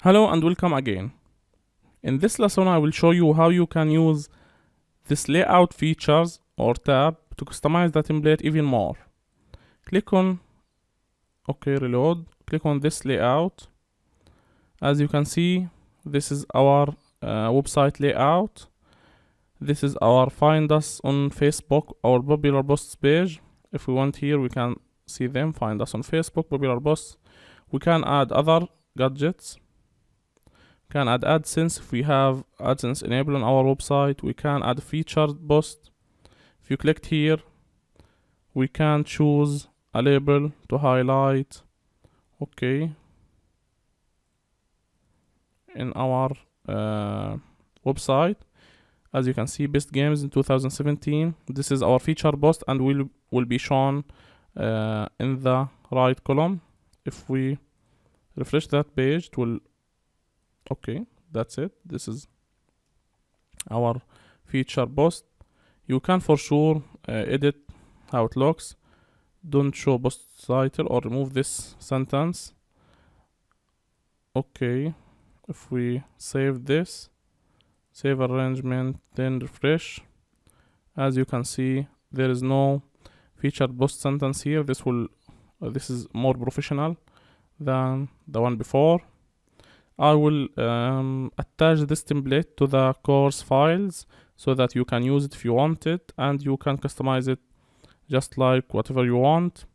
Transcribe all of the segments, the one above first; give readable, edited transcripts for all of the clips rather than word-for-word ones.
Hello and welcome again. In this lesson I will show you how you can use this layout features or tab to customize the template even more. Click on reload, click on this layout. As you can see, this is our website layout. This is our find us on Facebook, our popular posts page. If we want here we can see them, find us on Facebook, popular posts. We can add other gadgets. Can add AdSense if we have AdSense enabled on our website. We can add featured post. If you click here, we can choose a label to highlight. In our website, as you can see, best games in 2017. This is our featured post and will be shown in the right column. If we refresh that page, it will. That's it. This is our feature post. You can for sure edit how it looks. Don't show post title or remove this sentence. If we save this, save arrangement, then refresh, as you can see there is no featured post sentence here. This is more professional than the one before. I will attach this template to the course files so that you can use it if you want it, and you can customize it just like whatever you want.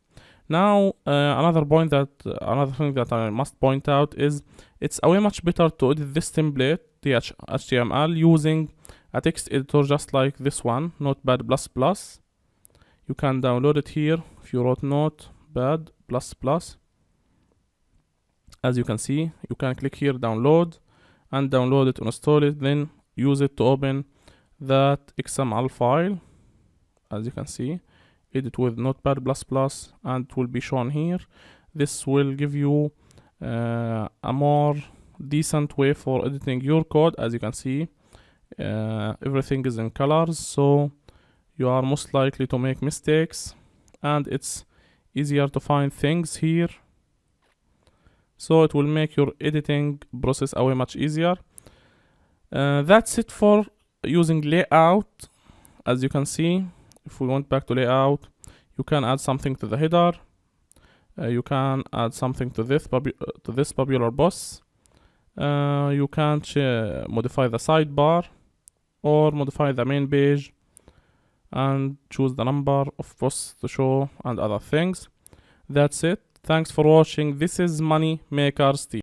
Now another thing that I must point out is it's way much better to edit this template, the HTML, using a text editor just like this one, Notepad++. You can download it here if you wrote Notepad++. As you can see, you can click here, download, and download it, install it, then use it to open that XML file. As you can see, edit with Notepad++, and it will be shown here. This will give you a more decent way for editing your code. As you can see, everything is in colors, so you are most likely to make mistakes, and it's easier to find things here. So it will make your editing process way much easier. That's it for using layout. As you can see, if we went back to layout, you can add something to the header. You can add something to this popular post. You can modify the sidebar or modify the main page and choose the number of posts to show and other things. That's it. Thanks for watching. This is Money Maker Steve.